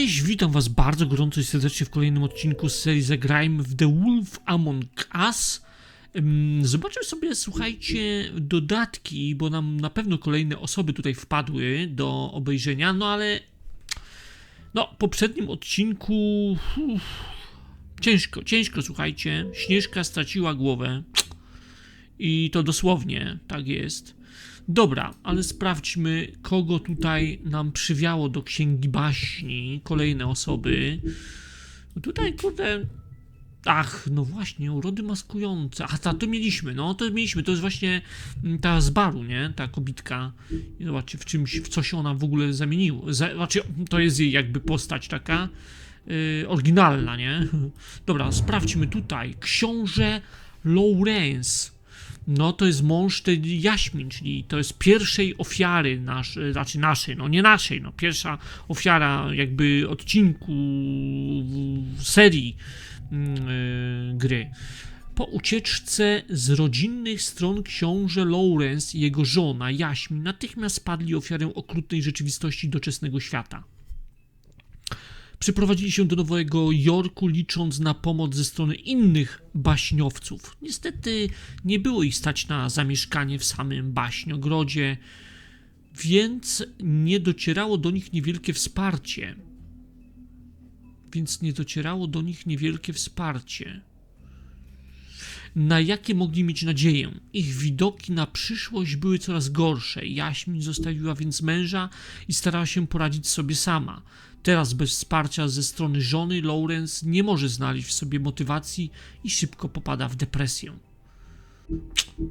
Cześć, witam was bardzo gorąco i serdecznie w kolejnym odcinku z serii Zagrajmy w The Wolf Among Us. Zobaczmy sobie, słuchajcie, dodatki, bo nam na pewno kolejne osoby tutaj wpadły do obejrzenia, no ale no, w poprzednim odcinku ciężko, słuchajcie. Śnieżka straciła głowę i to dosłownie, tak jest. Dobra, ale sprawdźmy, kogo tutaj nam przywiało do księgi baśni. Kolejne osoby. No tutaj, kurde... Ach, no właśnie, urody maskujące. Ach, to mieliśmy, to jest właśnie ta z baru, nie? Ta kobitka. I zobaczcie, w co się ona w ogóle zamieniła. Znaczy, to jest jej jakby postać taka oryginalna, nie? Dobra, sprawdźmy tutaj. Książę Lawrence. No to jest mąż tej Jaśmin, czyli to jest pierwszej ofiary naszej, no nie naszej, no pierwsza ofiara jakby odcinku serii gry. Po ucieczce z rodzinnych stron książę Lawrence i jego żona Jaśmin natychmiast spadli ofiarę okrutnej rzeczywistości doczesnego świata. Przyprowadzili się do Nowego Jorku, licząc na pomoc ze strony innych baśniowców. Niestety nie było ich stać na zamieszkanie w samym baśniogrodzie, więc nie docierało do nich niewielkie wsparcie. Na jakie mogli mieć nadzieję? Ich widoki na przyszłość były coraz gorsze. Jaśmin zostawiła więc męża i starała się poradzić sobie sama. Teraz bez wsparcia ze strony żony Lawrence nie może znaleźć w sobie motywacji i szybko popada w depresję.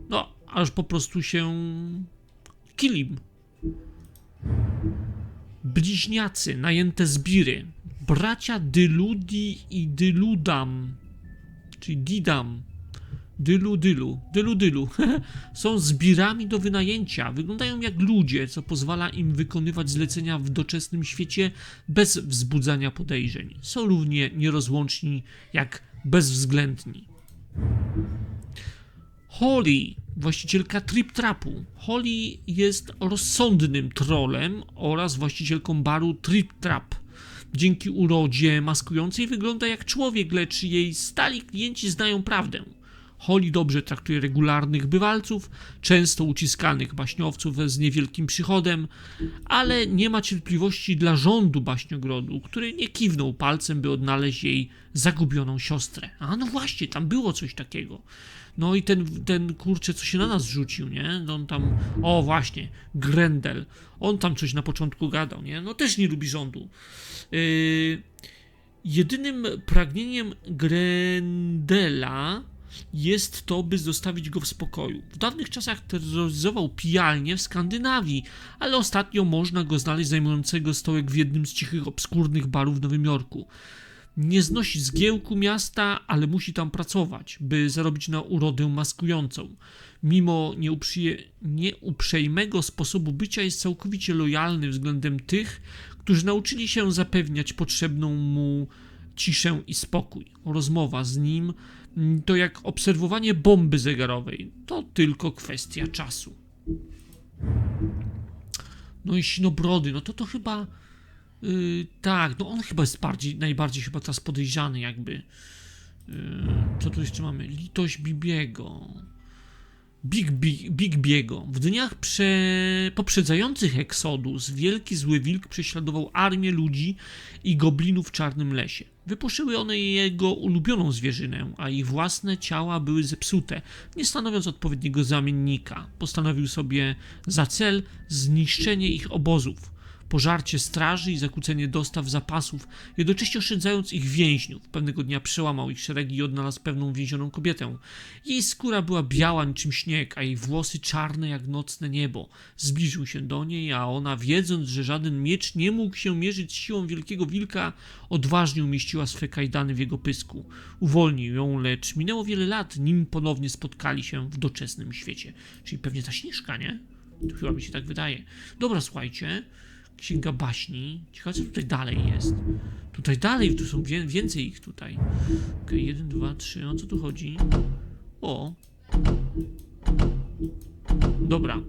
No, aż po prostu się kilim. Bliźniacy, najęte zbiry. Bracia Dyludi i Dyludam, czyli Didam. Dylu. Są zbirami do wynajęcia. Wyglądają jak ludzie, co pozwala im wykonywać zlecenia w doczesnym świecie bez wzbudzania podejrzeń. Są równie nierozłączni jak bezwzględni. Holly, właścicielka trip-trapu. Holly jest rozsądnym trolem oraz właścicielką baru trip-trap. Dzięki urodzie maskującej wygląda jak człowiek, lecz jej stali klienci znają prawdę. Holly dobrze traktuje regularnych bywalców, często uciskanych baśniowców z niewielkim przychodem, ale nie ma cierpliwości dla rządu baśniogrodu, który nie kiwnął palcem, by odnaleźć jej zagubioną siostrę. A no właśnie, tam było coś takiego. No i ten kurczę, co się na nas rzucił, nie? On tam, o właśnie, Grendel. On tam coś na początku gadał, nie? No też nie lubi rządu. Jedynym pragnieniem Grendela jest to, by zostawić go w spokoju. W dawnych czasach terroryzował pijalnię w Skandynawii, ale ostatnio można go znaleźć zajmującego stołek w jednym z cichych, obskurnych barów w Nowym Jorku. Nie znosi zgiełku miasta, ale musi tam pracować, by zarobić na urodę maskującą. Mimo nieuprzejmego sposobu bycia jest całkowicie lojalny względem tych, którzy nauczyli się zapewniać potrzebną mu ciszę i spokój. Rozmowa z nim to jak obserwowanie bomby zegarowej. To tylko kwestia czasu. No i Sinobrody, no to chyba... tak, no on chyba jest najbardziej chyba teraz podejrzany jakby. Co tu jeszcze mamy? Litość Bibiego. Big Biego. W dniach poprzedzających Exodus wielki zły wilk prześladował armię ludzi i goblinów w czarnym lesie. Wypuszyły one jego ulubioną zwierzynę, a ich własne ciała były zepsute, nie stanowiąc odpowiedniego zamiennika. Postanowił sobie za cel zniszczenie ich obozów, pożarcie straży i zakłócenie dostaw zapasów, jednocześnie oszczędzając ich więźniów. Pewnego dnia przełamał ich szeregi i odnalazł pewną więzioną kobietę. Jej skóra była biała niczym śnieg, a jej włosy czarne jak nocne niebo. Zbliżył się do niej, a ona, wiedząc, że żaden miecz nie mógł się mierzyć z siłą wielkiego wilka, odważnie umieściła swe kajdany w jego pysku. Uwolnił ją, lecz minęło wiele lat, nim ponownie spotkali się w doczesnym świecie. Czyli pewnie ta Śnieżka, nie? To chyba mi się tak wydaje. Dobra, słuchajcie. Księga baśni. Ciekawe, co tutaj dalej jest. Tutaj dalej, tu są więcej ich tutaj. Okej, 1, 2, 3. O co tu chodzi? O. Dobra.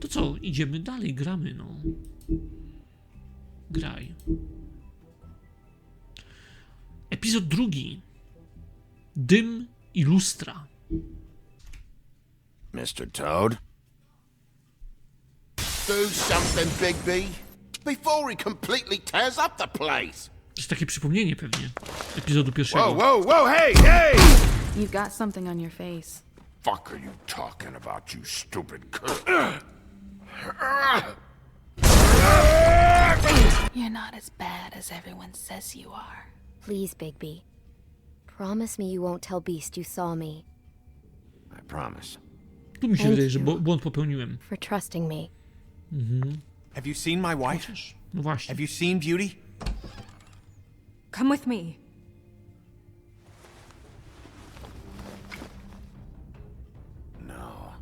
To co? Idziemy dalej, gramy, no. Graj. Epizod drugi. Dym i lustra. Mr. Toad? Do something, Bigby, before he completely tears up the place. To jest takie przypomnienie pewnie epizodu pierwszego. Whoa, whoa, whoa, hey, hey! You've got something on your face. Fuck are you talking about, you stupid You're not as bad as everyone says you are. Please, Bigby. Promise me you won't tell Beast you saw me. I promise. Tu mi się wydaje, że błąd popełniłem. For trusting me. Have you seen my wife? Chociaż, no właśnie. Have you seen Beauty? Come with me. No.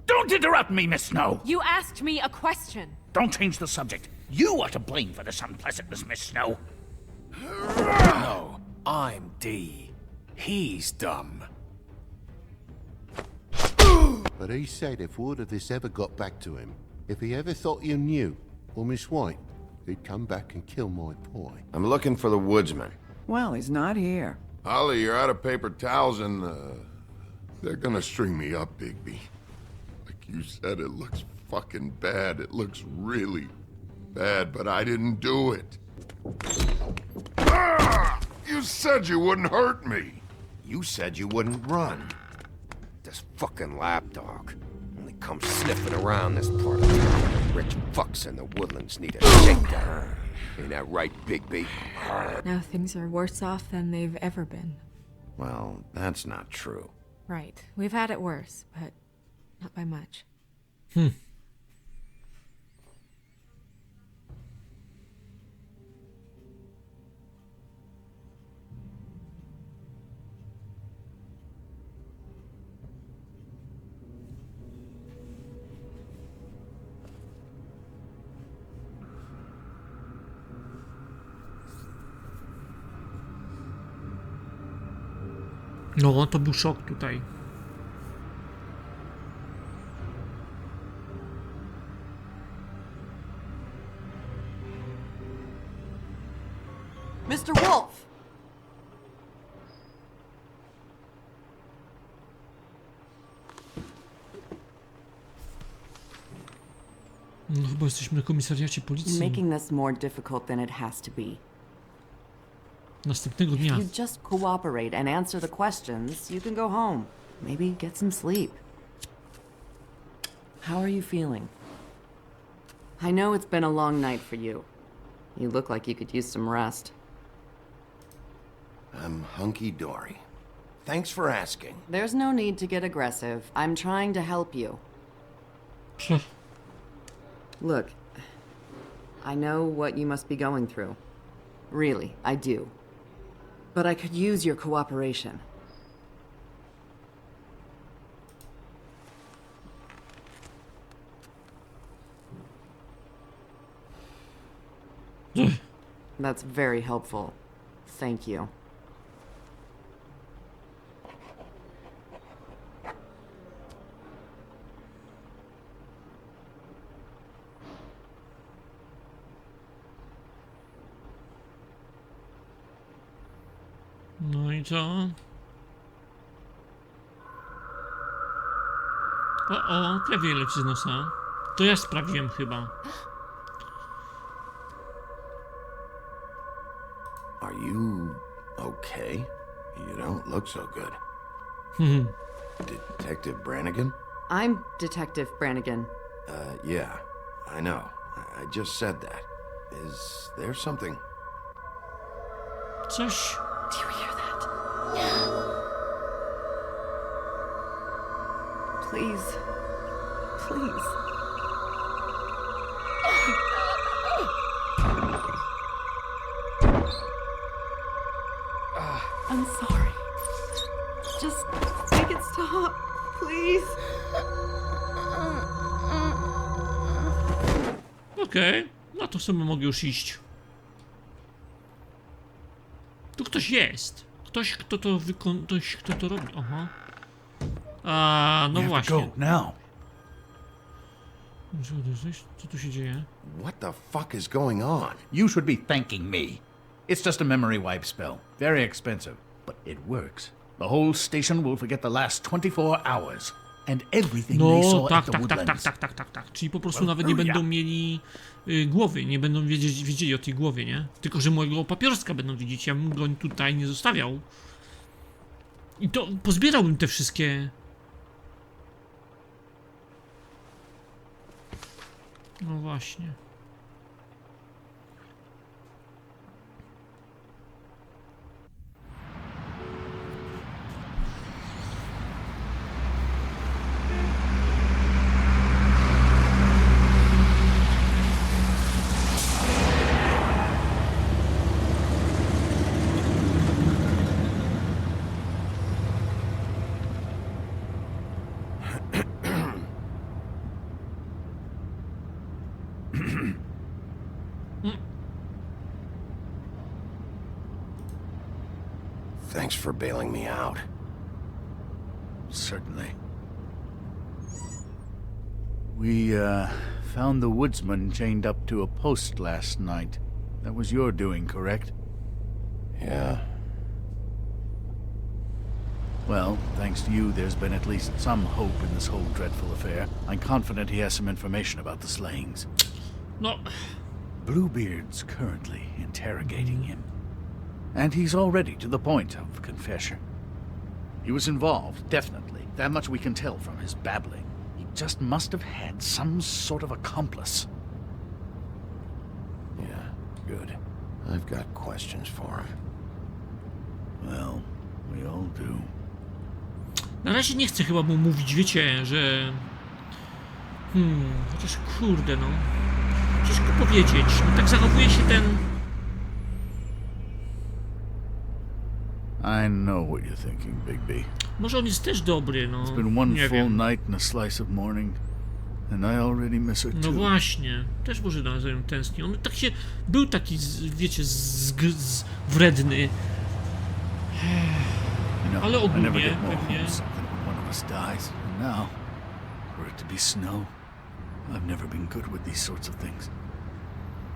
Don't interrupt me, Miss Snow! You asked me a question. Don't change the subject. You are to blame for this unpleasantness, Miss Snow. No, I'm D. He's dumb. But he said if word of this ever got back to him, if he ever thought you knew, or Miss White, he'd come back and kill my boy. I'm looking for the woodsman. Well, he's not here. Holly, you're out of paper towels and, they're gonna string me up, Bigby. Like you said, it looks fucking bad. It looks really bad, but I didn't do it. Ah! You said you wouldn't hurt me. You said you wouldn't run. This fucking lapdog only comes sniffing around this part of town. Rich fucks in the woodlands need a shakedown. Ain't that right, Bigby? Now things are worse off than they've ever been. Well, that's not true. Right. We've had it worse, but not by much. No, to był szok tutaj. Mr. Wolf! No, chyba jesteśmy na komisariacie You're policji. making this more difficult than it has to be. Następnego dnia. If you just cooperate and answer the questions, you can go home. Maybe get some sleep. How are you feeling? I know it's been a long night for you. You look like you could use some rest. I'm hunky-dory. Thanks for asking. There's no need to get aggressive. I'm trying to help you. Look, I know what you must be going through. Really, I do. But I could use your cooperation. That's very helpful. Thank you. No i co? O, krew jej leci z nosa. To ja sprawiłem chyba. Are you okay? You don't look so good. Detective Brannigan? I'm Detective Brannigan. Yeah, I know. I just said that. Is there something? Coś. Do you hear that? Please. Please. I'm sorry. Just make it stop, please. Okej, no to sobie mogę już iść. Tu ktoś jest. Ktoś, kto to ktoś, kto to robi. Aha. A, no We have to właśnie. go now. Co tu się dzieje? What the fuck is going on? You should be thanking me. It's just a memory wipe spell. Very expensive, but it works. The whole station will forget the last 24 hours. And everything they No, saw tak, at the tak, tak, tak, woodlands. tak. Czyli po prostu nawet nie będą mieli głowy, nie będą wiedzieli o tej głowie, nie? Tylko, że mojego papieroska będą widzieć, ja bym go tutaj nie zostawiał. I to pozbierałbym te wszystkie... No właśnie. Thanks for bailing me out. Certainly. We, found the woodsman chained up to a post last night. That was your doing, correct? Yeah. Well, thanks to you, there's been at least some hope in this whole dreadful affair. I'm confident he has some information about the slayings. No. Bluebeard's currently interrogating him. And he's already to the point of confession. He was involved, definitely. That much we can tell from his babbling. He just must have had some sort of accomplice. Yeah, good. I've got questions for him. Well, we all do. Na razie nie chcę chyba mu mówić, wiecie, że... Chociaż kurde, no... Ciężko powiedzieć, no tak zachowuje się ten... I know what you're thinking, Bigby. Może on jest też dobry, no... It's been one nie full wiem. night and a slice of morning, and I already miss her No too. właśnie, też może na nią tęskni. On tak się... Był taki, wiecie, wredny. You know, Ale I never ogólnie get more pewnie... homesick than when one of us dies. And now, for it to be snow, I've never been good with these sorts of things.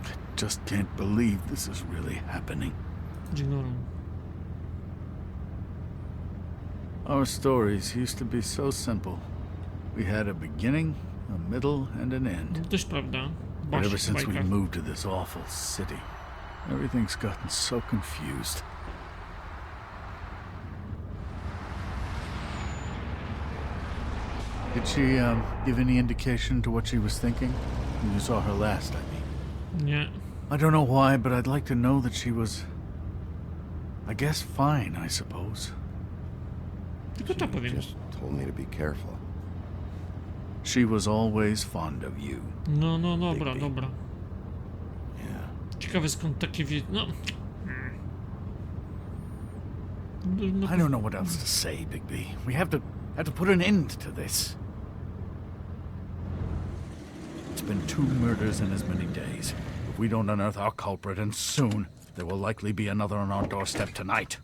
I just can't believe this is really happening. Ignoruję. Our stories used to be so simple. We had a beginning, a middle, and an end. Też prawda. But ever Baśń w since we bajkach. moved to this awful city, everything's gotten so confused. Did she give any indication to what she was thinking? When you saw her last, I mean. Nie. I don't know why, but I'd like to know that she was, I guess, fine, I suppose. Tylko to powiem. Just told me to be careful. She was always fond of you. No, dobra, dobra. Yeah. Ciekawe skąd takie no... No, I don't know what else to say, Bigby. We have to put an end to this. It's been 2 murders in as many days. If we don't unearth our culprit, and soon, there will likely be another on our doorstep tonight.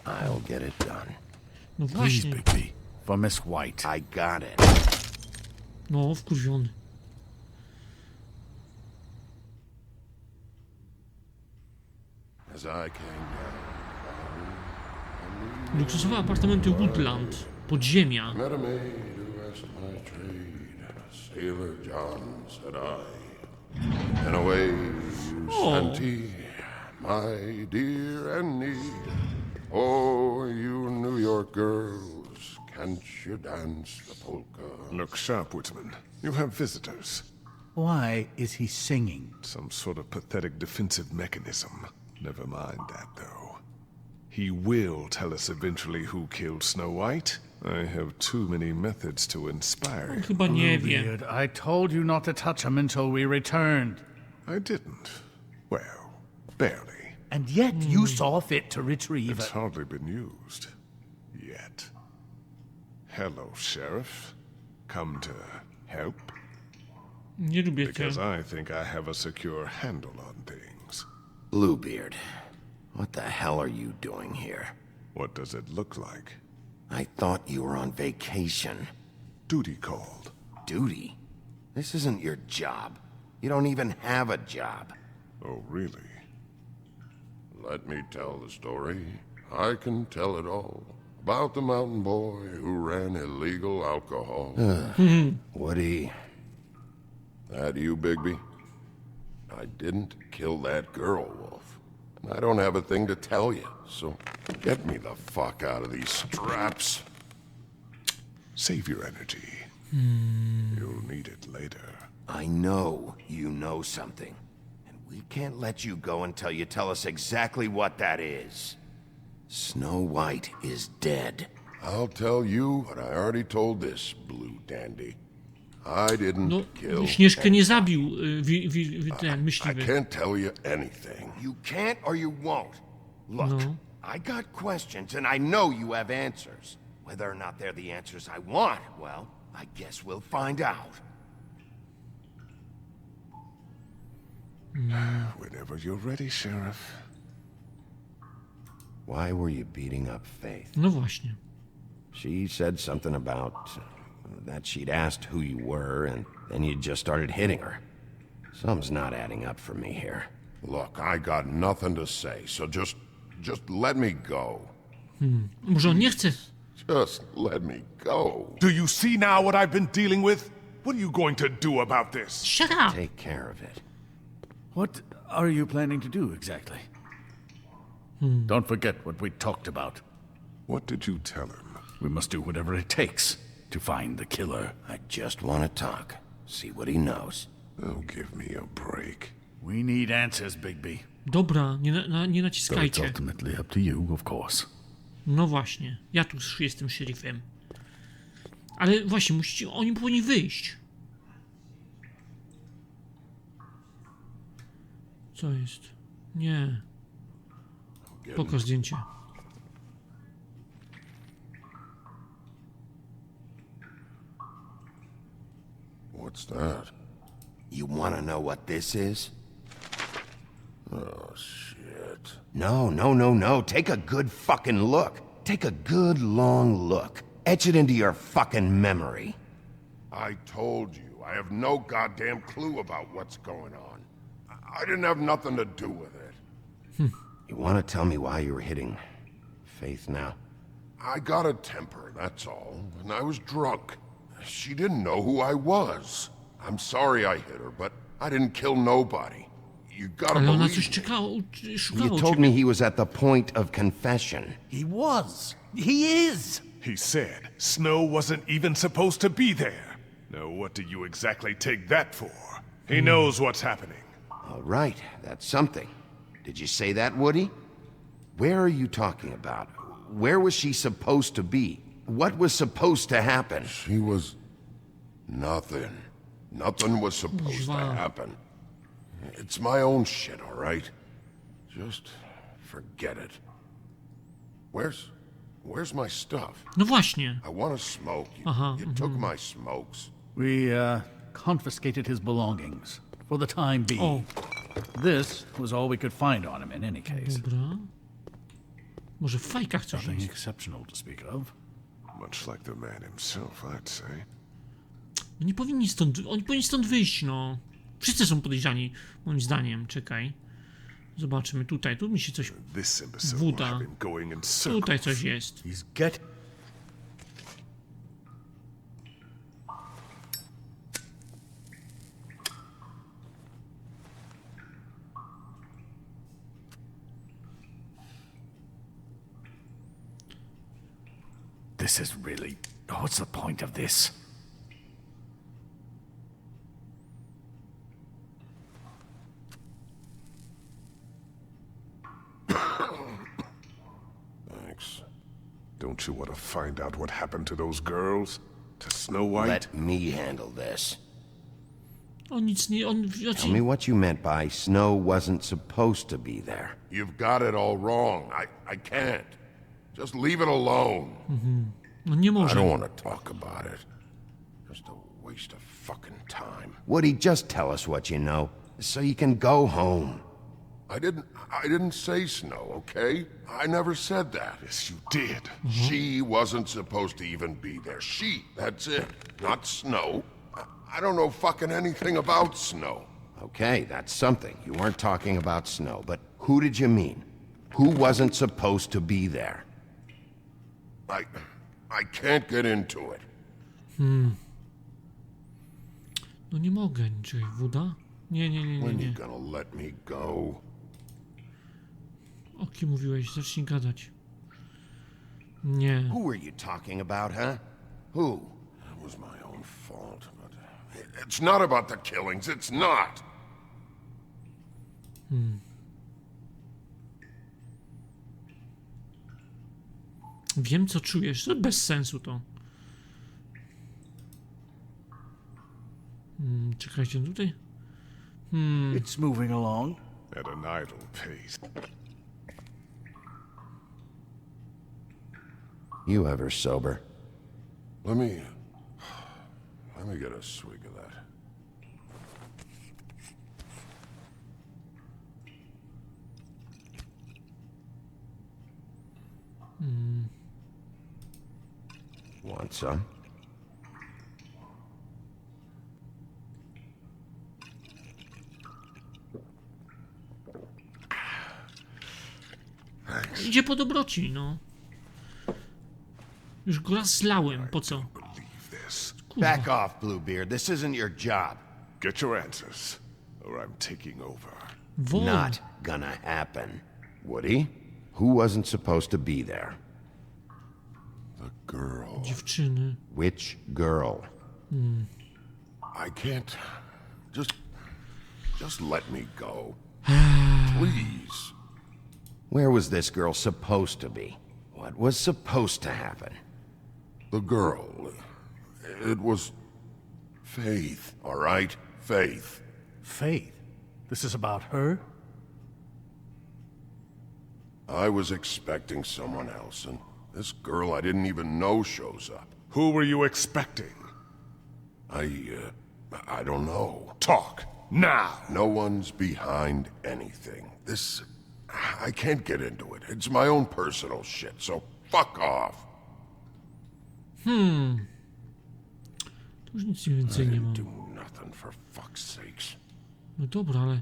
I'll get it done. No Please, właśnie. Bigby. For Miss White. I got it. No, wkurwiony. As I came Luksusowe apartamenty Woodland. Podziemia. met a maid who asked my trade. Sailor John, said I. And away you Oh. Santy, my dear Annie. Oh, you New York girls, can't you dance the polka? Look sharp, Woodsman. You have visitors. Why is he singing? Some sort of pathetic defensive mechanism. Never mind that, though. He will tell us eventually who killed Snow White. I have too many methods to inspire him. Chyba nie wie. Bluebeard, I told you not to touch him until we returned. I didn't. Well, barely. And yet you saw fit to retrieve It's it. hardly been used. Yet. Hello, Sheriff. Come to help? Nie lubię cię. Because I think I have a secure handle on things. Bluebeard, what the hell are you doing here? What does it look like? I thought you were on vacation. Duty called. Duty? This isn't your job. You don't even have a job. Oh, really? let me tell the story. I can tell it all. About the mountain boy who ran illegal alcohol. Woody, That you, Bigby? I didn't kill that girl, Wolf. And I don't have a thing to tell you, so get me the fuck out of these straps. Save your energy. You'll need it later. I know you know something. And we can't let you go until you tell us exactly what that is. Snow White is dead. I'll tell you what I already told this blue dandy. I didn't No, kill Śnieżkę nie anyone. zabił ten I myśliwy. can't tell you anything. You can't or you won't. Look, No. I got questions and I know you have answers. Whether or not they're the answers I want, well, I guess we'll find out. Whenever you're ready, Sheriff. Why were you beating up Faith? No właśnie. She said something about that she'd asked who you were, and then you just started hitting her. Something's not adding up for me here. Look, I got nothing to say, so just let me go. Może on nie chce? Just let me go. Do you see now what I've been dealing with? What are you going to do about this? Shut up! Take care of it. What are you planning to do exactly? Don't forget what we talked about. What did you tell him? We must do whatever it takes to find the killer. I just want to talk. See what he knows. Oh, give me a break. We need answers, Bigby. Dobra, nie Though it's naciskajcie. ultimately up to you, of course. No właśnie, ja tu jestem szeryfem. Ale właśnie, oni powinni wyjść. Co jest? Nie. Pokaż zdjęcie. What's that? You want to know what this is? Oh, shit. No. Take a good fucking look. Take a good long look. Etch it into your fucking memory. I told you, I have no goddamn clue about what's going on. I didn't have nothing to do with it. You want to tell me why you were hitting Faith now? I got a temper, that's all, and I was drunk. She didn't know who I was. I'm sorry I hit her, but I didn't kill nobody. You gotta Ale ona believe coś me. You szukała told ciebie. me he was at the point of confession. He was. He is. He said Snow wasn't even supposed to be there. Now, what do you exactly take that for? He knows what's happening. All right, that's something. Did you say that, Woody? Where are you talking about? Where was she supposed to be? What was supposed to happen? She was... nothing. Nothing was supposed to Wow. happen. It's my own shit, all right? Just forget it. Where's my stuff? No właśnie. I want to smoke. You took my smokes. We, confiscated his belongings. For the time being. O, This was all we could find on him in any case. dobra. Może w fajkach coś Nothing jest. exceptional to speak of. Much like the man himself, I'd say. Oni powinni stąd wyjść, no. Wszyscy są podejrzani, moim zdaniem. Czekaj. Zobaczymy tutaj. Tu mi się coś... This imbecile Woda. will have him going in Tutaj circles. coś jest. He's get... This is really... What's the point of this? Thanks. Don't you want to find out what happened to those girls? To Snow White? Let me handle this. On nic nie... Tell me what you meant by Snow wasn't supposed to be there. You've got it all wrong. I can't. Just leave it alone. No nie I może. don't want to talk about it. Just a waste of fucking time. Woody, just tell us what you know, so you can go home. I didn't say Snow, okay? I never said that. Yes, you did. She wasn't supposed to even be there. She, that's it. Not Snow. I don't know fucking anything about Snow. Okay, that's something. You weren't talking about Snow, but who did you mean? Who wasn't supposed to be there? I can't get into it. No nie mogę, czekaj, woda? Nie. When you gonna let me go? O kim mówiłeś? Zacznij gadać. Nie. Who were you talking about, huh? Who? It was my own fault, but it's not about the killings. It's not. Wiem, co czujesz. To bez sensu to. Czekajcie tutaj. It's moving along. At an idle pace. You ever sober? Let me get a swig of that. Want some? Idzie po dobroci, no. Już go raz zlałem, po co? Back off, Bluebeard. This isn't your job. Get your answers, or I'm taking over. Not gonna happen. Woody? Who wasn't supposed to be there? The girl. Dziewczyny. Which girl? I can't. Just let me go. Please. Where was this girl supposed to be? What was supposed to happen? The girl. It was Faith, all right? Faith. Faith? This is about her? I was expecting someone else, and this girl I didn't even know shows up. Who were you expecting? I don't know. Talk, now! No one's behind anything. I can't get into it. It's my own personal shit, so fuck off. Tu już nic więcej nie mam. Do nothing for fuck's sakes. No dobra, ale...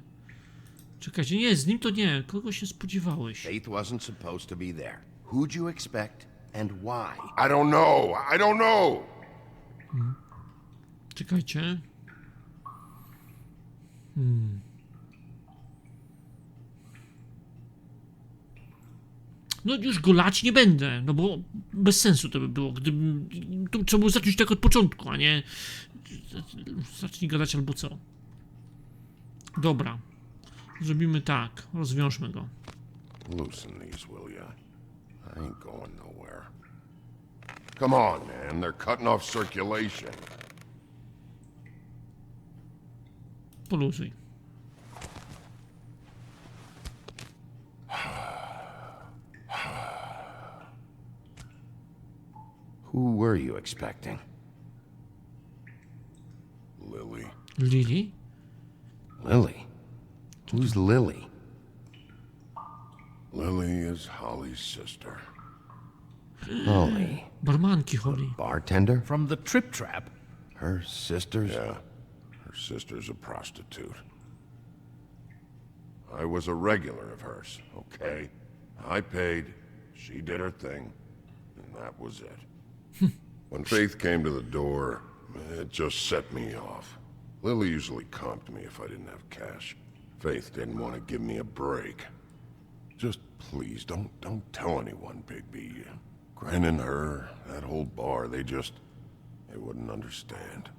Czekajcie, nie, z nim to nie. Kogo się spodziewałeś? Faith wasn't supposed to be there. Who'd you expect and why? I don't know. I don't know. Czekajcie. No już go lać nie będę, no bo bez sensu to by było, gdybym... To trzeba było zacząć tak od początku, a nie... Zacznij gadać albo co. Dobra. Zrobimy tak, rozwiążmy go. Loosen these, will ya? I ain't going nowhere. Come on, man. They're cutting off circulation. Poluzuj. Who were you expecting? Lily. Lily? Lily? Who's Lily? Lily is Holly's sister. Holly. Barmanki, Holly. Bartender? From the Trip Trap? Her sister's? Yeah. Her sister's a prostitute. I was a regular of hers, okay? I paid, she did her thing, and that was it. When Faith came to the door, it just set me off. Lily usually comped me if I didn't have cash. Faith didn't want to give me a break. Just please, don't tell anyone, Bigby. Gren and her, that whole bar, they wouldn't understand.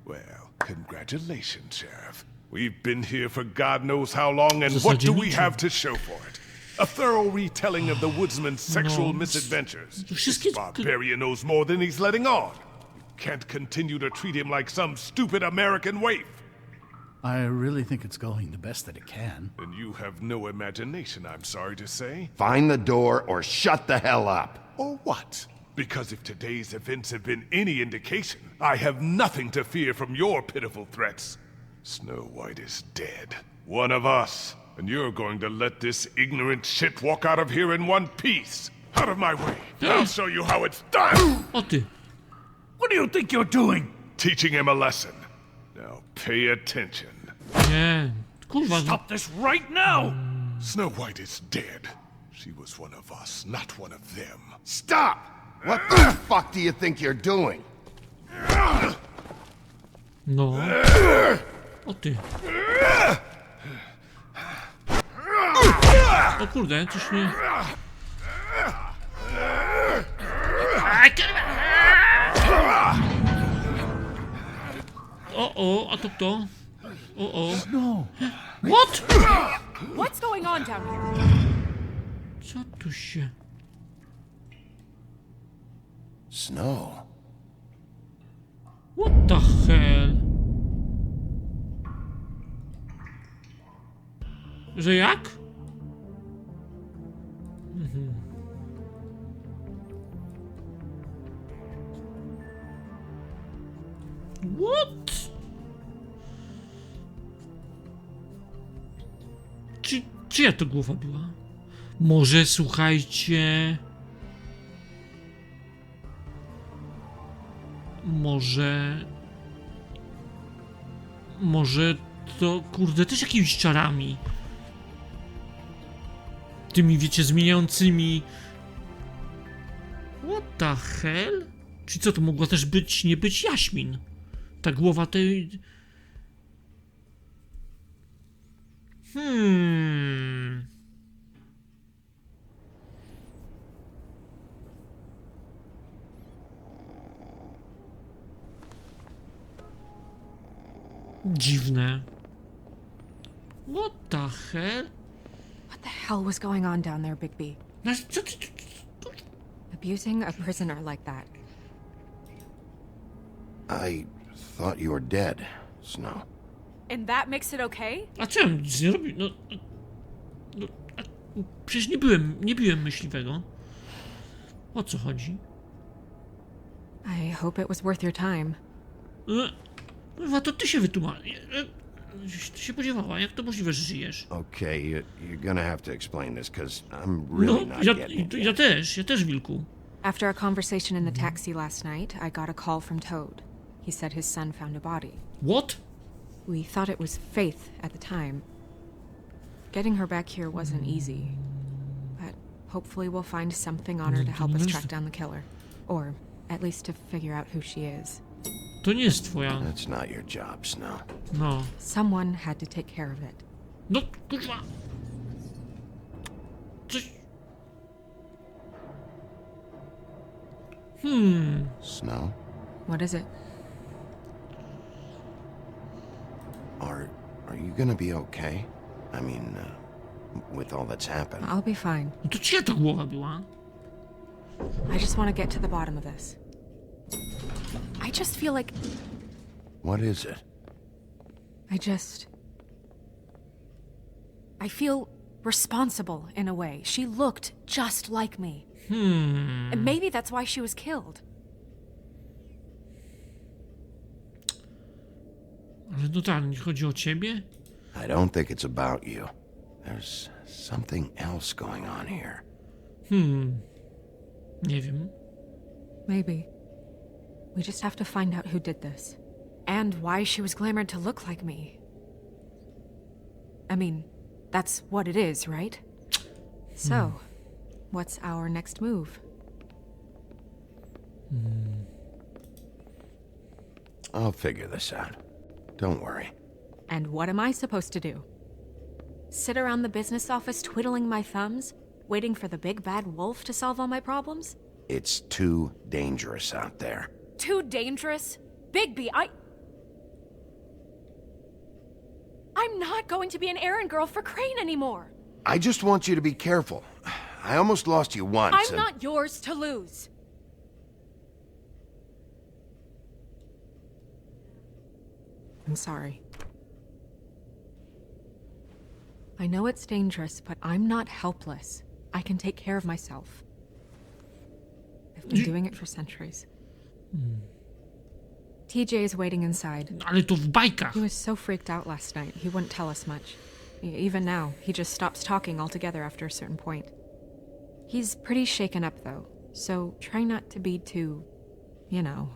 Well, congratulations, Sheriff. We've been here for God knows how long, and what do we have to show for it? A thorough retelling of the woodsman's sexual misadventures. This barbarian knows more than he's letting on. You can't continue to treat him like some stupid American waif. I really think it's going the best that it can. And you have no imagination, I'm sorry to say. Find the door or shut the hell up. Or what? Because if today's events have been any indication, I have nothing to fear from your pitiful threats. Snow White is dead. One of us. And you're going to let this ignorant shit walk out of here in one piece. Out of my way. I'll show you how it's done. O ty. What do you think you're doing? Teaching him a lesson. Now pay attention. Nie. Kurwa. Stop this right now! Snow White is dead. She was one of us, not one of them. Stop! What the fuck do you think you're doing? No. O ty. O kurde, coś nie... O, a to kto? O. No. What? What's going on down here? Co tu się... Snow. What the hell? Że jak? What? Czyja to głowa była? Może, słuchajcie... Może to, kurde, też jakimiś czarami. Tymi, wiecie, zmieniającymi... What the hell? Czyli co, to mogła też być, nie być Jaśmin? Ta głowa tej... Dziwne. What the hell? What the hell was going on down there, Bigby? Abusing a prisoner like that. I thought you were dead, Snow. And that makes it okay? A co ja nic nie robię? Przecież nie biłem myśliwego. O co chodzi? I hope it was worth your time. Kurwa, to ty się wytłumacz. Ty się podziewała, jak to możliwe, że żyjesz? Okay, you're gonna have to explain this, because I'm really not getting it. Ja też, wilku. After a conversation in the taxi last night, I got a call from Toad. He said his son found a body. What? We thought it was Faith at the time. Getting her back here wasn't easy. But hopefully we'll find something on her to help us track down the killer. Or at least to figure out who she is. To nie jest twoja. That's not your job, Snow. No. Someone had to take care of it. No, kurwa. Coś... Snow? What is it? Are you gonna be okay? I mean, with all that's happened. I'll be fine. No to czyja ta głowa była? I just want to get to the bottom of this. I just feel like... What is it? I feel responsible in a way. She looked just like me. And maybe that's why she was killed. Ale no tak, nie chodzi o ciebie? I don't think it's about you. There's something else going on here. Nie wiem. Maybe. We just have to find out who did this. And why she was glamored to look like me. I mean, that's what it is, right? So, what's our next move? I'll figure this out. Don't worry. And what am I supposed to do? Sit around the business office twiddling my thumbs, waiting for the big bad wolf to solve all my problems? It's too dangerous out there. Too dangerous? Bigby, I'm not going to be an errand girl for Crane anymore. I just want you to be careful. I almost lost you once. I'm not yours to lose. I'm sorry. I know it's dangerous, but I'm not helpless. I can take care of myself. I've been doing it for centuries. TJ is waiting inside. Ale to w bajkach. He was so freaked out last night, he wouldn't tell us much. Even now, he just stops talking altogether after a certain point. He's pretty shaken up, though, so try not to be too, you know.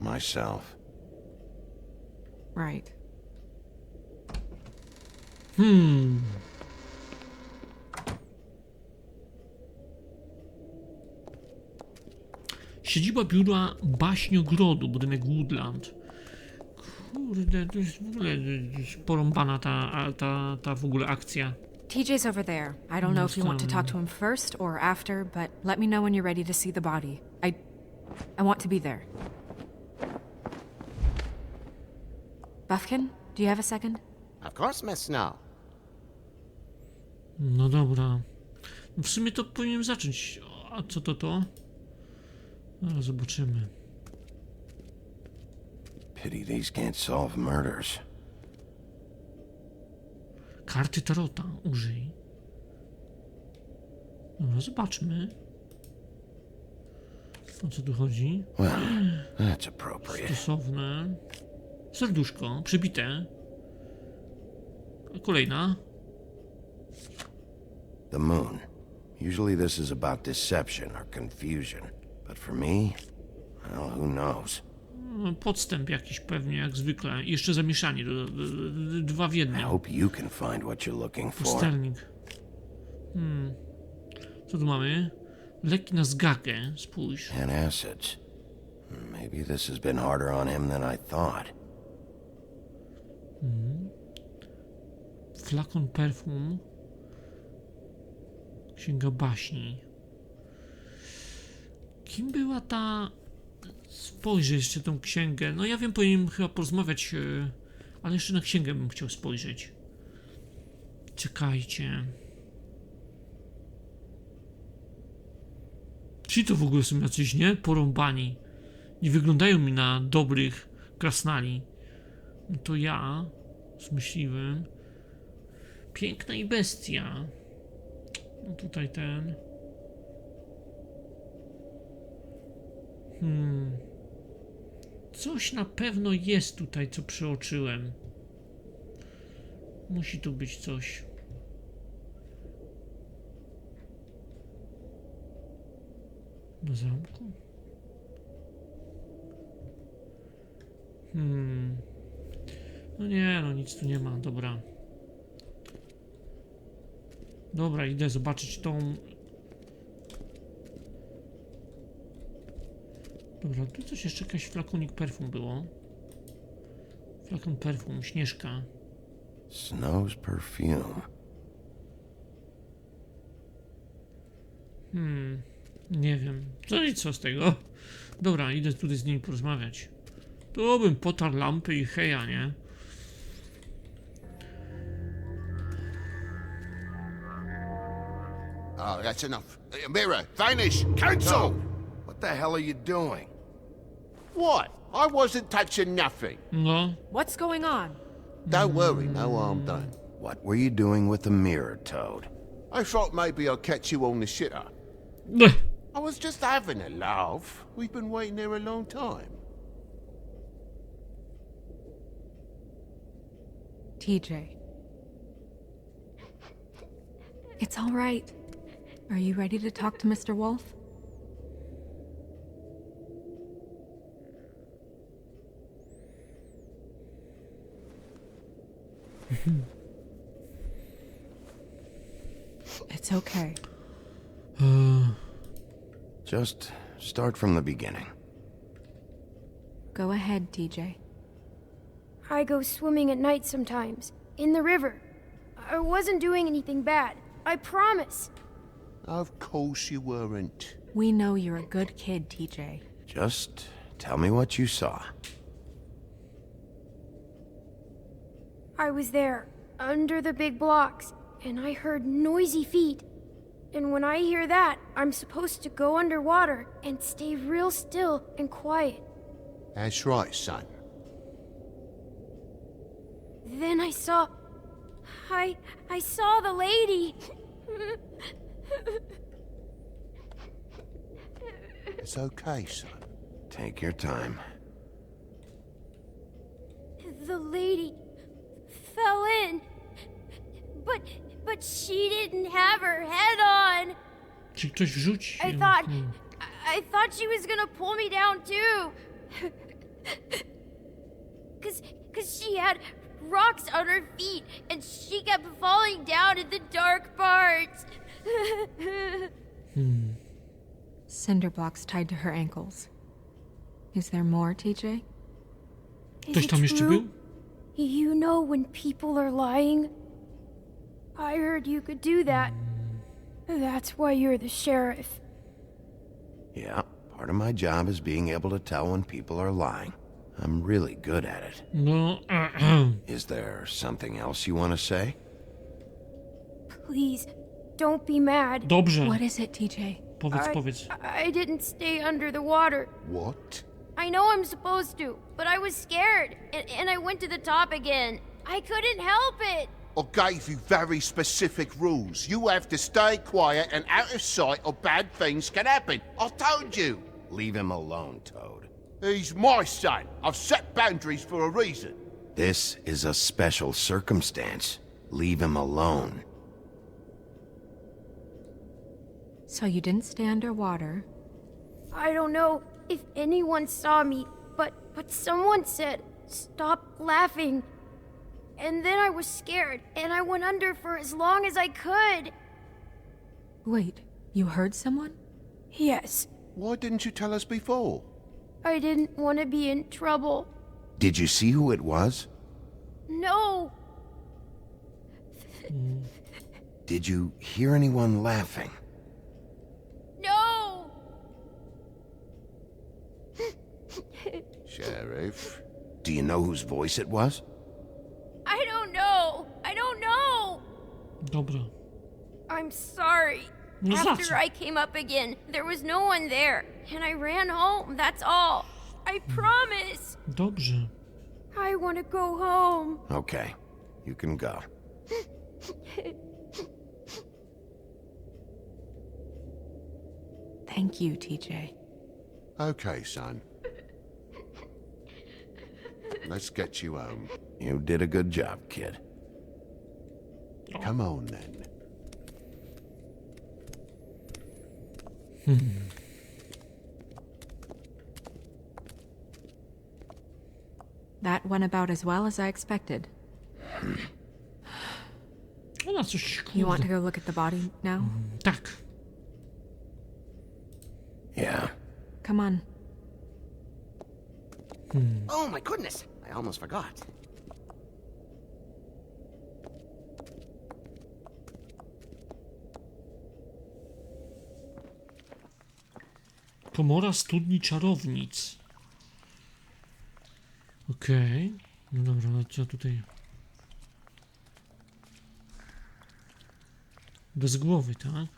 Myself. Right. Siedziba biura baśniogrodu, budynek Woodland. Kurde, to jest w ogóle porąbana ta w ogóle akcja. TJ's over there. I don't know if you want to talk to him first or after, but let me know when you're ready to see the body. I want to be there. Buffkin, do you have a second? Of course, Miss Snow. No dobra. W sumie to powinienem zacząć. A co to? No, zobaczymy. Pity these can't solve murders. Karty tarota użyj. Dobra, zobaczmy. O co tu chodzi? Well, that's appropriate. Stosowne. Serduszko, przybite. Kolejna. The moon. Usually this is about deception or confusion. But for me, well, who knows? Podstęp jakiś pewnie, jak zwykle. I jeszcze zamieszanie. Dwa w I jednym. hope you can find what you're looking for. Sterling. Co tu mamy? Leki na zgagę. Spójrz. And acids. Maybe this has been harder on him than I thought. Flakon perfum. Księga baśni. Kim była ta... Spojrzę jeszcze tą księgę. No ja wiem, powinienem chyba porozmawiać, ale jeszcze na księgę bym chciał spojrzeć. Czekajcie. Ci to w ogóle są jacyś, nie? Porąbani. Nie wyglądają mi na dobrych krasnali. No to ja z myśliwym. Piękna i bestia. No tutaj ten. Coś na pewno jest tutaj, co przeoczyłem. Musi tu być coś. Na zamku? No nie, no nic tu nie ma, dobra. Dobra, idę zobaczyć tą... Dobra, tu coś jeszcze, jakaś flakonik perfum było. Flakon perfum, Śnieżka. Snow's perfume. Nie wiem. Co nic co z tego. Dobra, idę tutaj z nimi porozmawiać. Tu bym potarł lampy i heja, nie? Oh, that's enough. Mira, vanish! Cancel! What the hell are you doing? What? I wasn't touching nothing. No. What's going on? Don't worry, no harm done. What were you doing with the mirror, Toad? I thought maybe I'd catch you on the shitter. I was just having a laugh. We've been waiting there a long time. TJ. It's all right. Are you ready to talk to Mr. Wolf? It's okay. Just start from the beginning. Go ahead, TJ. I go swimming at night sometimes, in the river. I wasn't doing anything bad, I promise. Of course you weren't. We know you're a good kid, TJ. Just tell me what you saw. I was there, under the big blocks, and I heard noisy feet. And when I hear that, I'm supposed to go underwater and stay real still and quiet. That's right, son. Then I saw the lady. It's okay, son. Take your time. The lady fell in. But she didn't have her head on. Czy ktoś wrzuci? I thought she was gonna pull me down too. Cause she had rocks on her feet, and she kept falling down in the dark parts. Cinder blocks tied to her ankles. Is there more, TJ? Ktoś tam jeszcze był? You know when people are lying? I heard you could do that. That's why you're the sheriff. Yeah, part of my job is being able to tell when people are lying. I'm really good at it. No, Is there something else you want to say? Please, don't be mad. Dobrze. What is it, TJ? Powiedz. I didn't stay under the water. What? I know I'm supposed to, but I was scared, and I went to the top again. I couldn't help it. I gave you very specific rules. You have to stay quiet and out of sight or bad things can happen. I told you. Leave him alone, Toad. He's my son. I've set boundaries for a reason. This is a special circumstance. Leave him alone. So you didn't stay underwater. I don't know if anyone saw me, but someone said, "Stop laughing." And then I was scared, and I went under for as long as I could. Wait, you heard someone? Yes, Why didn't you tell us before? I didn't want to be in trouble. Did you see who it was? No, Did you hear anyone laughing? no. Sheriff. Do you know whose voice it was? I don't know. I don't know. Dobra. I'm sorry. No za After co? I came up again, there was no one there, and I ran home, that's all. I promise. Dobrze. I want to go home. Okay, you can go. Thank you, TJ. Okay, son. Let's get you home. You did a good job, kid. Come on, then. That went about as well as I expected. Ona coś, You want to kurde. go look at the body now? Tak. Yeah. Come on. Oh my goodness, I almost forgot. Komora studni czarownic. Okej. No dobra, no co tutaj? Bez głowy, tak?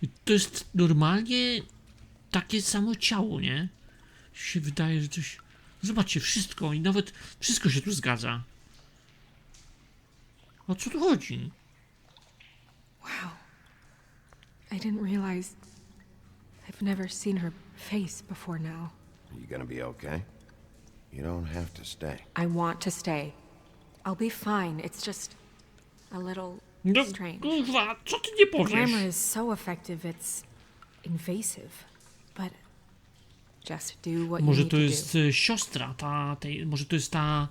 I to jest normalnie takie samo ciało, nie? Się wydaje, że coś... Zobaczcie, wszystko i nawet wszystko się tu zgadza. O co tu chodzi? Wow. I didn't realize I've never seen her face before now. You gonna be okay? You don't have to stay. I want to stay. I'll be fine. It's just a little No, strange. kurwa, co ty nie The powiesz? grammar is so effective, it's invasive. But just do what you Może need to to jest do. siostra, może to jest ta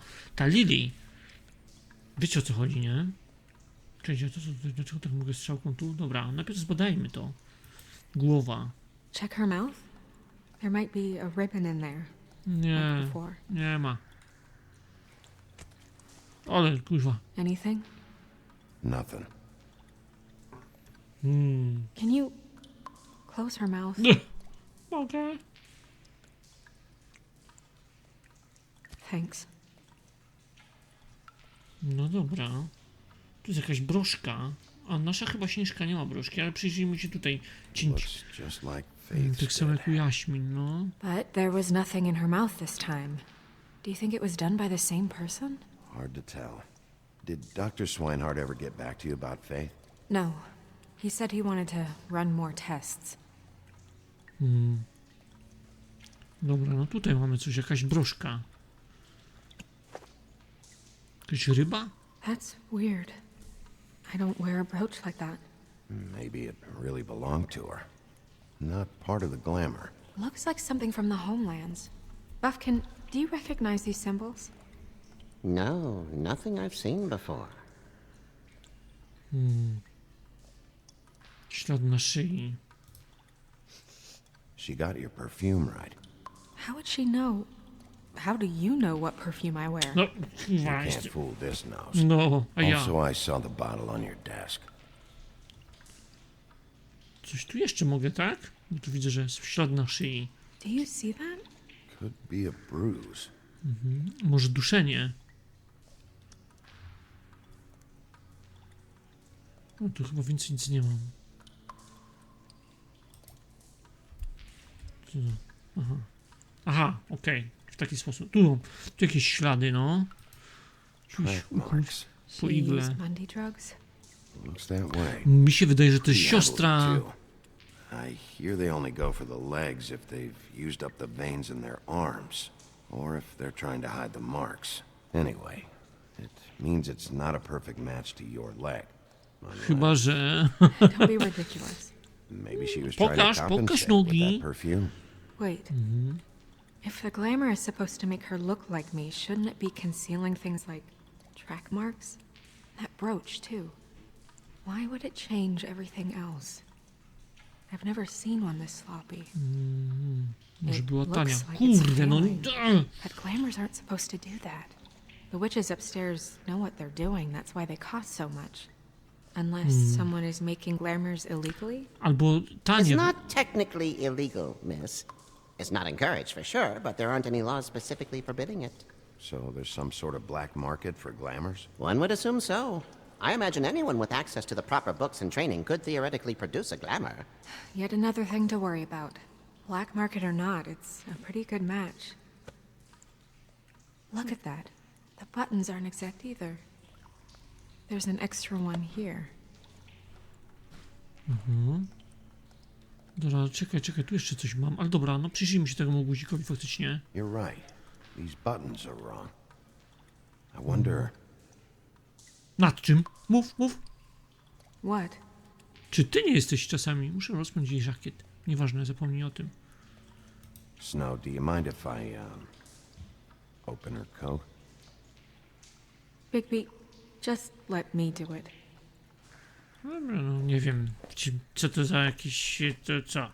Lily. Wiecie o co chodzi, nie? Cześć, dlaczego tak mogę strzałką tu? Dobra, najpierw zbadajmy to. Głowa. Check her mouth. There might be a ribbon in there. Nie, Like before. nie ma. Ale kurwa. Anything? Nothing. Can you close her mouth? Mogę. Thanks. No dobra. Tu jest jakaś broszka. A nasza chyba Śnieżka nie ma broszki, ale przyjrzyjmy się tutaj cięć. Looks just like Faith's Tak samo did. jak u Jaśmin, no. But there was nothing in her mouth this time. Do you think it was done by the same person? Hard to tell. Did Dr. Swinehart ever get back to you about Faith? No. He said he wanted to run more tests. Dobra, no tutaj mamy coś, jakaś broszka. Jakaś ryba? That's weird. I don't wear a brooch like that. Maybe it really belonged to her. Not part of the glamour. Looks like something from the homelands. Buffkin, do you recognize these symbols? No, nothing I've seen before. Ślad na szyi. She got your perfume right. How would she know? How do you know what perfume I wear? No, You kurwa, can't jest... fool this nose. No, a ja. Also, I saw the bottle on your desk. Coś tu jeszcze mogę, tak? No tu widzę, że jest ślad na szyi. Do you see that? Could be a bruise. Może duszenie. No tu chyba więcej nic nie mam. Co to? Aha. Aha, okej. W taki sposób. Tu jakieś ślady, no. Track marks. Po She igle. used Mundy drugs? Looks that way. Mi się wydaje, że to jest Diablo, siostra. too. I hear they only go for the legs if they've used up the veins in their arms, or if they're trying to hide the marks. Anyway, it means it's not a perfect match to your leg. Chyba, że... Don't be ridiculous. Maybe she was trying to Pokaż compensate with nogi. that perfume. Wait. If the glamour is supposed to make her look like me, shouldn't it be concealing things like track marks? That brooch, too. Why would it change everything else? I've never seen one this sloppy. Może It była looks tania. like it's Kurde, no... failing. But glamours aren't supposed to do that. The witches upstairs know what they're doing. That's why they cost so much. Unless someone is making glamours illegally? Albo It's tanie. not technically illegal, miss. It's not encouraged for sure, but there aren't any laws specifically forbidding it. So there's some sort of black market for glamours? One would assume so. I imagine anyone with access to the proper books and training could theoretically produce a glamour. Yet another thing to worry about. Black market or not, it's a pretty good match. Look at that. The buttons aren't exact either. There's an extra one here. Dobra, czekaj, tu jeszcze coś mam. Ale dobra, no przyjrzyjmy się temu guzikowi faktycznie. You're right. These buttons are wrong. I wonder... Nad czym? Mów. What? Czy ty nie jesteś czasami? Muszę rozpiąć jej żakiet. Nieważne, zapomnij o tym. Snow, do you mind if I, open her coat? Bigby, just let me do it. Dobra, no nie wiem, co to za jakiś... to co?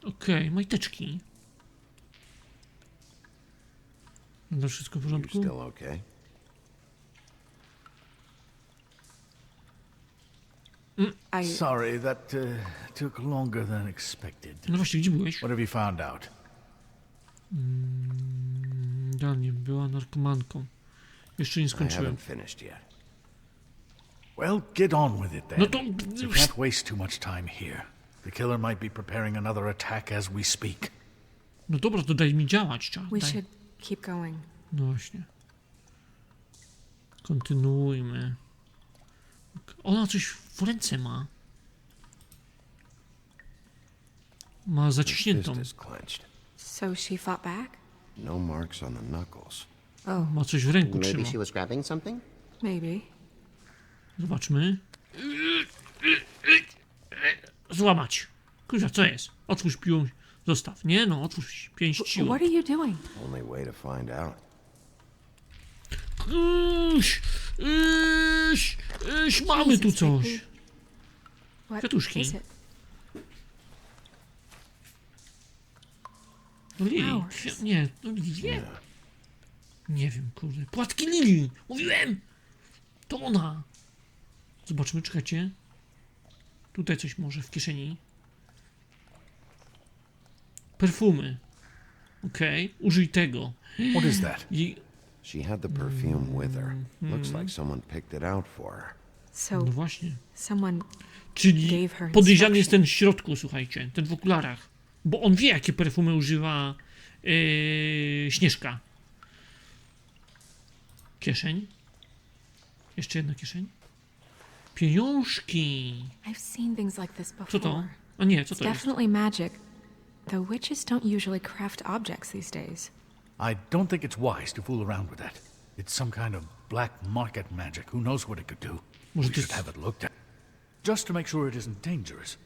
Okej, majteczki. No wszystko w You porządku? still okay? Sorry, that took longer than expected. No właśnie, gdzie byłeś? What have you found out? Daniel, była narkomanką. Jeszcze nie I skończyłem. haven't finished yet. Well, get on with it then. No to... We can't waste too much time here. The killer might be preparing another attack as we speak. No dobra, to daj mi działać, We daj. should keep going. No właśnie. Kontynuujmy. Ona coś w ręce ma. Ma Her zaciśniętą. fist is clenched. So she fought back? No marks on the knuckles. Oh, Ma coś w ręku Maybe trzyma. she was grabbing something? maybe. Zobaczmy. Złamać. Kurwa, co jest? Otwórz piłą. Zostaw. Nie no, otwórz pięść siłą. What are you doing? Only way to find out. Mamy tu Jesus, coś. Bigby. What Kwiatuszki. is it? No Lili. Flowers. Nie, no Lili. Nie wiem, kurde. Płatki Lili. Mówiłem. To ona. Zobaczmy, czekajcie. Tutaj coś może w kieszeni. Perfumy. Okej, użyj tego. What is that? She had the perfume with her. Looks like someone picked it out for her. So, No właśnie. someone Czyli gave her podejrzany jest instruction. ten w środku, słuchajcie. Ten w okularach. Bo on wie, jakie perfumy używa Śnieżka. Kieszeń. Jeszcze jedna kieszeń. Pieniążki. I've seen things like this before. Co to? A nie, co It's to jest? definitely magic. The witches don't usually craft objects these days. I don't think it's wise to fool around with that. It's some kind of black market magic. Who knows what it could do? Może We to should jest... have it looked at. Just to make sure it isn't dangerous.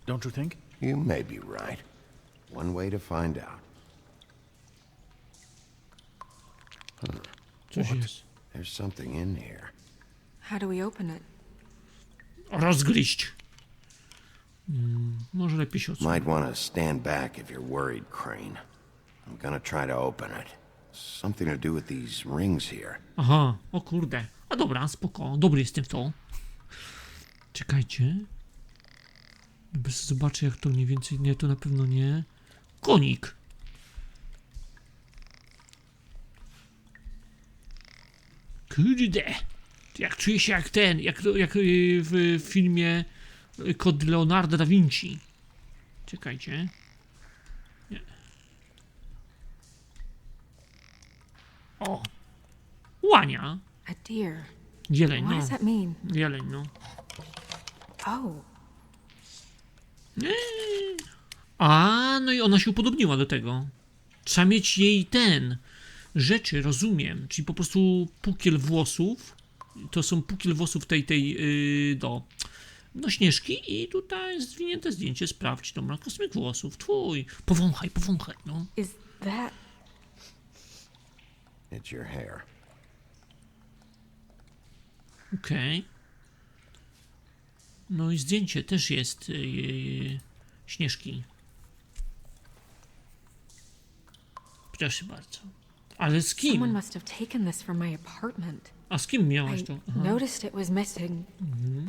Don't you think? You may be right. One way to find out. Coś jest. There's something in here. How do we open it? Rozgryźć. Może lepiej się odsunąć. Might want to stand back if you're worried, Crane. I'm gonna try to open it. Something to do with these rings here. Aha, o kurde. A dobra, spoko. Dobry jestem w to. Czekajcie. Zobaczę jak to mniej więcej... Nie, to na pewno nie. Konik. Kurde. Jak czuję się jak ten, jak w filmie Kod Leonarda da Vinci. Czekajcie. Nie. O. Łania. A deer. Jeleń, What no. does that mean? Jeleń, no. Oh. A, no i ona się upodobniła do tego. Trzeba mieć jej rzeczy, rozumiem. Czyli po prostu pukiel włosów. To są pukiel włosów no Śnieżki i tutaj zwinięte zdjęcie. Sprawdź, dobra, kosmyk włosów. Twój. Powąchaj, no. Is that... It's your hair. Okej. No i zdjęcie też jest Śnieżki. Proszę bardzo. Ale z Someone kim? must have taken this from my apartment. A z kim miałaś I to? noticed it was missing,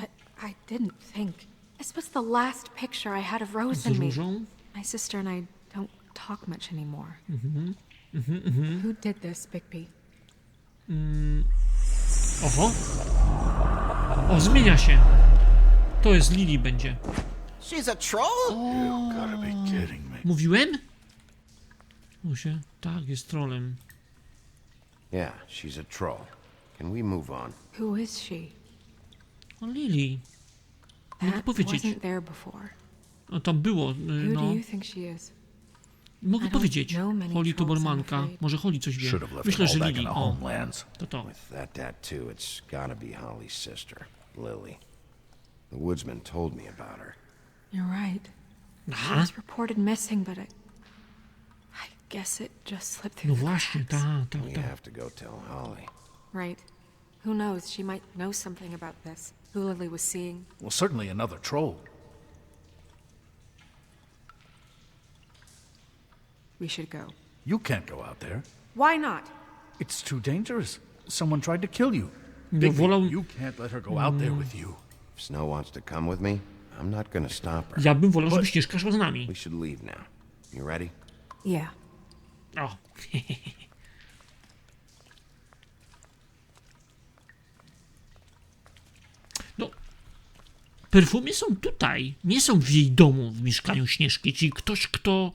but I didn't think. This was the last picture I had of Rose Z and me. różą? My sister and I don't talk much anymore. Who did this, Bigby? Oho. O, zmienia się. To jest Lily będzie. She's a troll? You gotta be kidding me. Mówiłem? Musie. Tak, jest trolem. Yeah, she's a troll. Can we move on? Who is she? O, Lily. Mogę That powiedzieć. wasn't there before. No tam było, Who no. do you think she is? Mogę I don't powiedzieć. know many Holly to trolls, I'm barmanka. afraid. Może Holly coś wie. Should have left Myślę, them że all back in Lily. the O, homelands. to. With that tattoo, it's gotta be Holly's sister, Lily. The woodsman told me about her. You're right. She Aha. was reported missing, but I guess it just slipped No through the właśnie, cracks. tak. We have to go tell Holly. Right. Who knows? She might know something about this. Who Lily was seeing. Well, certainly another troll. We should go. You can't go out there. Why not? It's too dangerous. Someone tried to kill you. No, Bigby, wolał... you can't let her go out there with you. If Snow wants to come with me, I'm not gonna stop her. Ja bym wolał, żeby Śnieżka szła z nami. We should leave now. You ready? Yeah. O. No. Perfumy są tutaj. Nie są w jej domu, w mieszkaniu Śnieżki. Czyli ktoś, kto...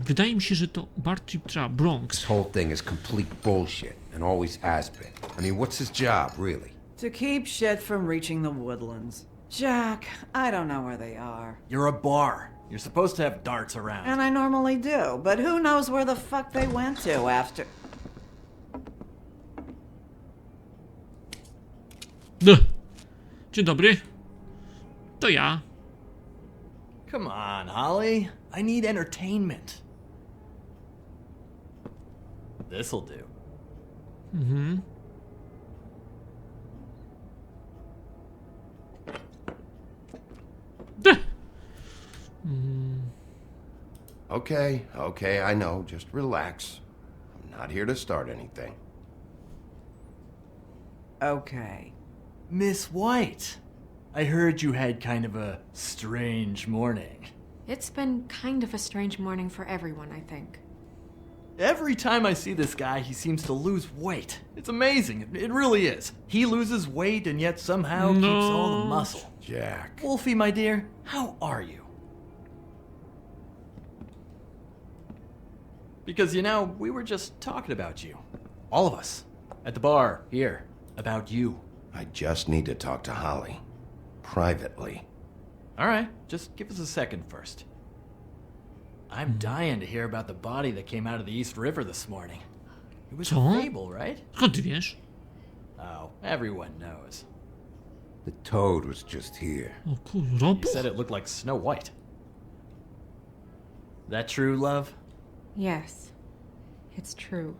Wydaje mi się, że to Bartrip Tra, Bronx. This whole thing is complete bullshit, and always has been. I mean, what's his job, really? To keep shit from reaching the woodlands. Jack, I don't know where they are. You're a bar. You're supposed to have darts around. And I normally do, but who knows where the fuck they went to after... Dzień dobry. To ja. Come on, Holly. I need entertainment. This'll do. Okay, I know. Just relax. I'm not here to start anything. Okay. Miss White, I heard you had kind of a strange morning. It's been kind of a strange morning for everyone, I think. Every time I see this guy, he seems to lose weight. It's amazing. It really is. He loses weight and yet somehow keeps all the muscle. Jack. Wolfie, my dear, how are you? Because, you know, we were just talking about you. All of us. At the bar, here. About you. I just need to talk to Holly. Privately. All right, just give us a second first. I'm dying to hear about the body that came out of the East River this morning. It was Co? a fable, right? Skąd ty wiesz? Oh, everyone knows. The toad was just here. O kurwa, You said it looked like Snow White. That true, love? Yes, it's true.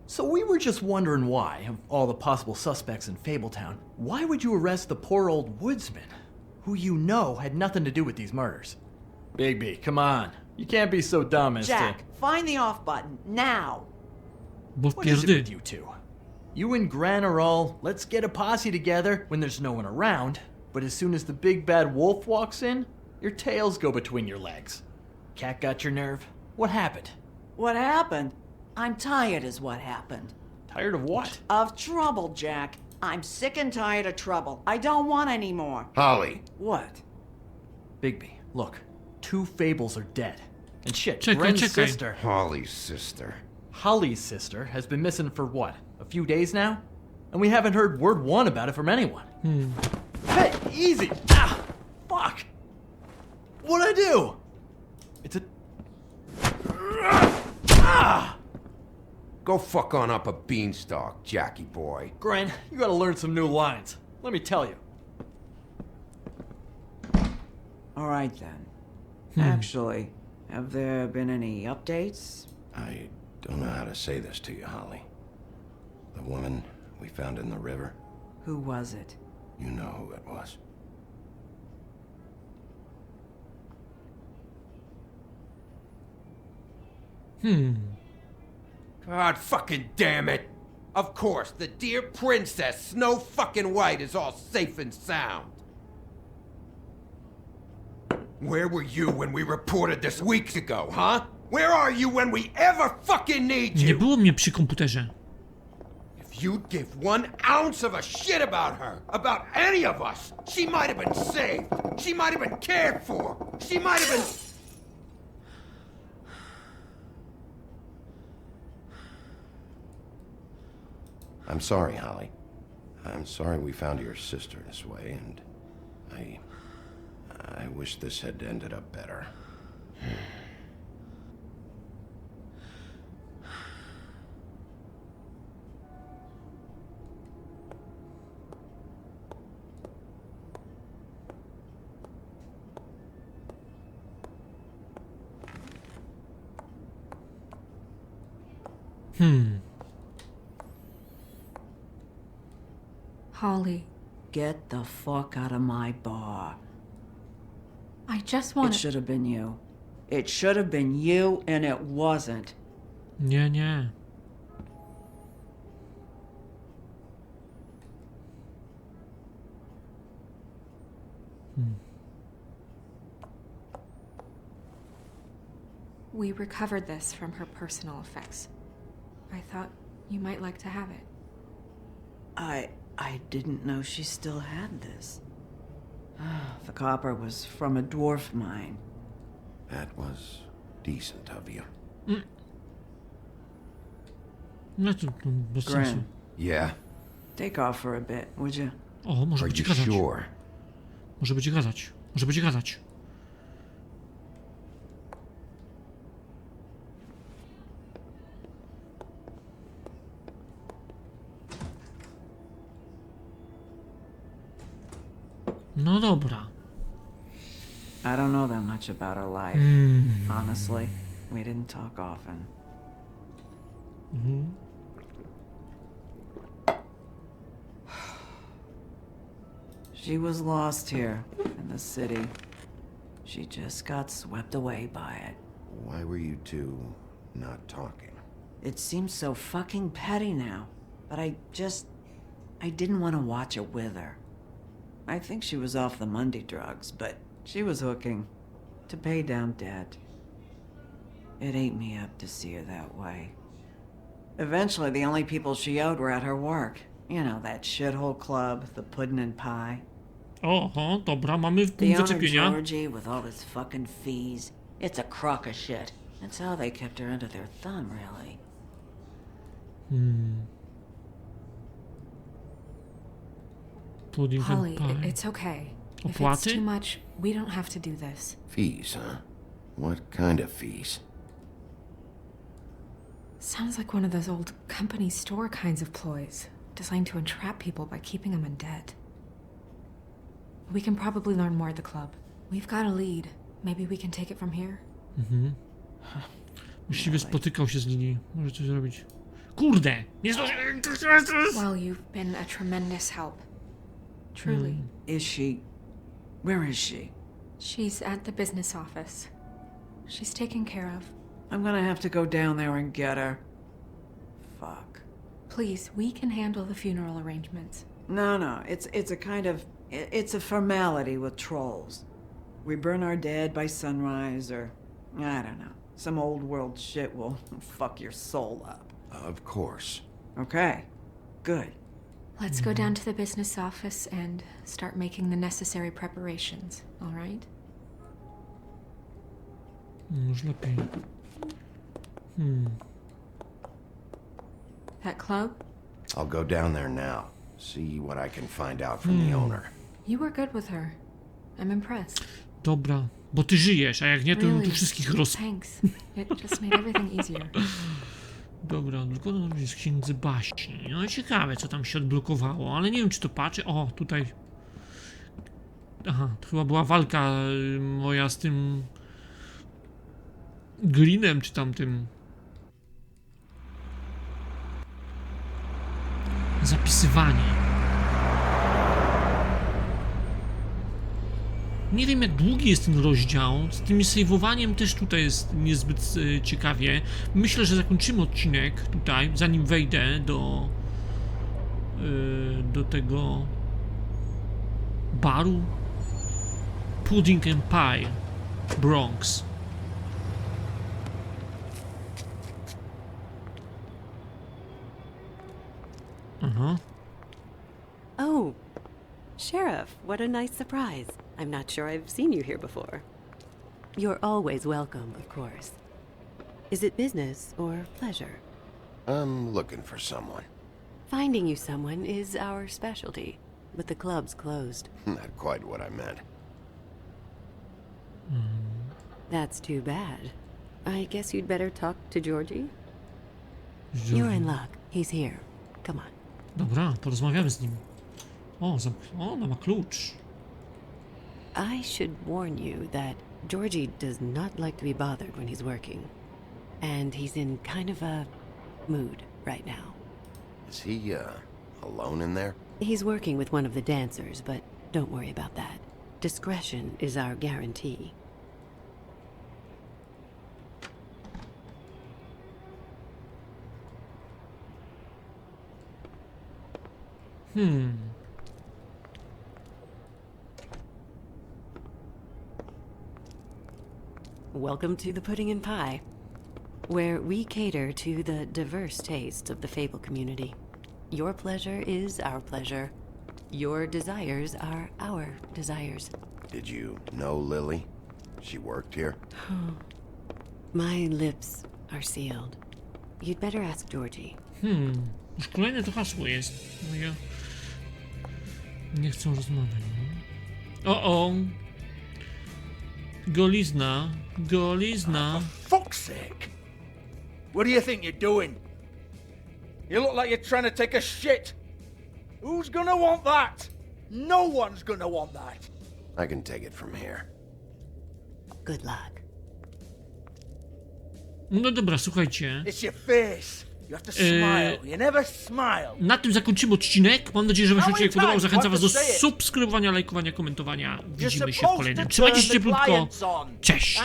So we were just wondering why, of all the possible suspects in Fabletown, why would you arrest the poor old woodsman, who you know had nothing to do with these murders? Bigby, come on. You can't be so dumb as Jack, find the off button, now! Bo What is it wpierdy. with you two? You and Gran are all, let's get a posse together when there's no one around, but as soon as the big bad wolf walks in, your tails go between your legs. Cat got your nerve? What happened? What happened? I'm tired is what happened. Tired of what? Of trouble, Jack. I'm sick and tired of trouble. I don't want any more. Holly. What? Bigby, look. 2 fables are dead. And shit, Czekaj, Gren's czekaj. sister, Holly's sister. Holly's sister, has been missing for what? A few days now? And we haven't heard word one about it from anyone. Hey, easy! Ah, fuck! What'd I do? It's a... Ah! Go fuck on up a beanstalk, Jackie boy. Gren, you gotta learn some new lines. Let me tell you. All right, then. Actually, have there been any updates? I don't know how to say this to you, Holly. The woman we found in the river, Who was it? you know who it was. God fucking damn it! Of course, the dear princess Snow fucking White is all safe and sound. Where were you when we reported this weeks ago, huh? Where are you when we ever fucking need Nie you? było mnie przy komputerze. If you'd give 1 ounce of a shit about her, about any of us, she might have been saved. She might have been cared for. She might have been... I'm sorry, Holly. I'm sorry we found your sister this way, and I wish this had ended up better. Holly, Get the fuck out of my bar. I just It want to... should have been you. It should have been you, and it wasn't. Nie, nie. We recovered this from her personal effects. I thought you might like to have it. I didn't know she still had this. The copper was from a dwarf mine. That was decent of you. No to bez sensu. Gren, Yeah? take off for a bit, would you? O, może Are będzie you gadać. sure? Może będzie gadać. Może będzie gadać. No dobra. I don't know that much about her life. Honestly, we didn't talk often. She was lost here in the city. She just got swept away by it. Why were you two not talking? It seems so fucking petty now, but I didn't want to watch it with her. I think she was off the Monday drugs, but she was hooking to pay down debt. It ate me up to see her that way. Eventually, the only people she owed were at her work. You know, that shithole club, the Puddin' and Pie. Oho, dobra, mamy The punkt owner zaczepienia. Georgie with all his fucking fees. It's a crock of shit. That's how they kept her under their thumb, really. Pudding Holly, and pie. it's okay. If it's Opłaty? too much, we don't have to do this. Fees, huh? What kind of fees? Sounds like one of those old company store kinds of ploys, designed to entrap people by keeping them in debt. We can probably learn more at the club. We've got a lead. Maybe we can take it from here? Myśliwy spotykał się z nimi. Może coś zrobić. Kurde! Nie zdążyłem! Well, you've been a tremendous help. Truly. Is she... Where is she? She's at the business office. She's taken care of. I'm gonna have to go down there and get her. Fuck. Please, we can handle the funeral arrangements. No, it's a kind of... It's a formality with trolls. We burn our dead by sunrise, or... I don't know. Some old world shit will fuck your soul up. Of course. Okay. Good. Let's go down to the business office and start making the necessary preparations, all right? Może lepiej. That club? I'll go down there now. See what I can find out from the owner. You were good with her. I'm impressed. Dobra, bo ty żyjesz, a jak nie, to bym tu Really? wszystkich Thanks. It just made everything easier. Dobra, odblokowano z księdzy baśni. No i ciekawe, co tam się odblokowało, ale nie wiem, czy to patrzy. O, tutaj... Aha, to chyba była walka moja z tym... Greenem, czy tamtym... Zapisywanie. Nie wiem, jak długi jest ten rozdział. Z tym sejwowaniem też tutaj jest niezbyt ciekawie. Myślę, że zakończymy odcinek tutaj, zanim wejdę do tego baru. Pudding and Pie, Bronx. Oh, Sheriff, what a nice surprise. I'm not sure I've seen you here before. You're always welcome, of course. Is it business or pleasure? I'm looking for someone. Finding you someone is our specialty, but the club's closed. Not quite what I meant. That's too bad. I guess you'd better talk to Georgie? You're in luck. He's here. Come on. Dobra, porozmawiamy z nim. O, ona ma klucz. I should warn you that Georgie does not like to be bothered when he's working. And he's in kind of a mood right now. Is he, alone in there? He's working with one of the dancers, but don't worry about that. Discretion is our guarantee. Welcome to the Pudding and Pie, where we cater to the diverse tastes of the Fable community. Your pleasure is our pleasure. Your desires are our desires. Did you know Lily? She worked here? My lips are sealed. You'd better ask Georgie. Już kolejne to hasło jest. No ja... Nie chcą rozmawiać. O! Golizna. For fuck's sake! What do you think you're doing? You look like you're trying to take a shit. Who's gonna want that? No one's gonna want that. I can take it from here. Good luck. No dobra, słuchajcie. It's your face. You have to smile. You never smile. Na tym zakończymy odcinek. Mam nadzieję, że wam się odcinek podobał. Zachęcam was do subskrybowania, lajkowania, komentowania. Widzimy się w kolejnym. Trzymajcie się cieplutko. Cześć!